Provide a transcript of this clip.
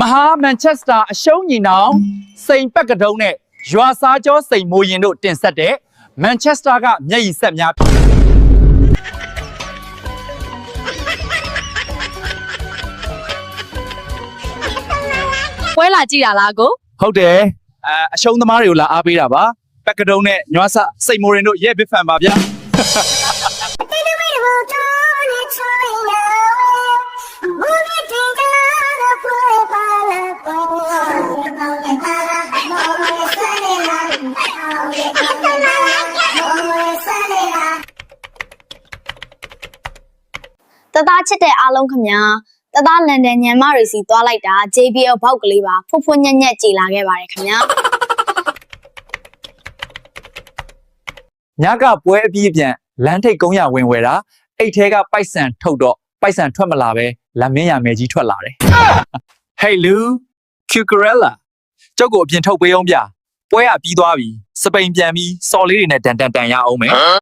မဟာမန်ချက်စတာအရှုံးညီနောင်စိန်ပက်ကတုံးနဲ့ရွာစားကျော်စိန်မိုးရင်တို့တင်ဆက်တဲ့မန်ချက်စတာကမျက်ရည်ဆက်များပွဲလာကြည့်တာလားကို ဟုတ်တယ်အရှုံးသမားတွေကိုလာအားပေးတာပါပက်ကတုံးနဲ့ညွားစစိန်မိုးရင်တို့ရဲ့ဘစ်ဖန်ပါဗျာတသားချစ်တဲ့အားလုံးခင်ဗျာတသားလန်ဒန်ညံမတွေစီသွားလိုက်တာ JBL ဘောက်ကလေးပါဖွဖွညက်ညက်ကြည်လာခဲ့ပါတယ်ခင်ဗျာညကပွဲအပြီးပြန်လမ်းထိပ်ကုန်းရဝင်ဝယ်တာအိတ်ထဲကပိုက်ဆန်ထုတ်တော့ပိုက်ဆန်ထွက်မလာပဲလက်မင်းရမယ်ကြီးထွက်လာတယ် Hey Lou Cucurella ကျောက်ကိုအပြင်ထုတ်ပေးအောင်ဗျပွဲကပြီးသွားပြီစပိန်ပြန်ပြီးစော်လေးတွေနဲ့တန်ရအောင်မယ်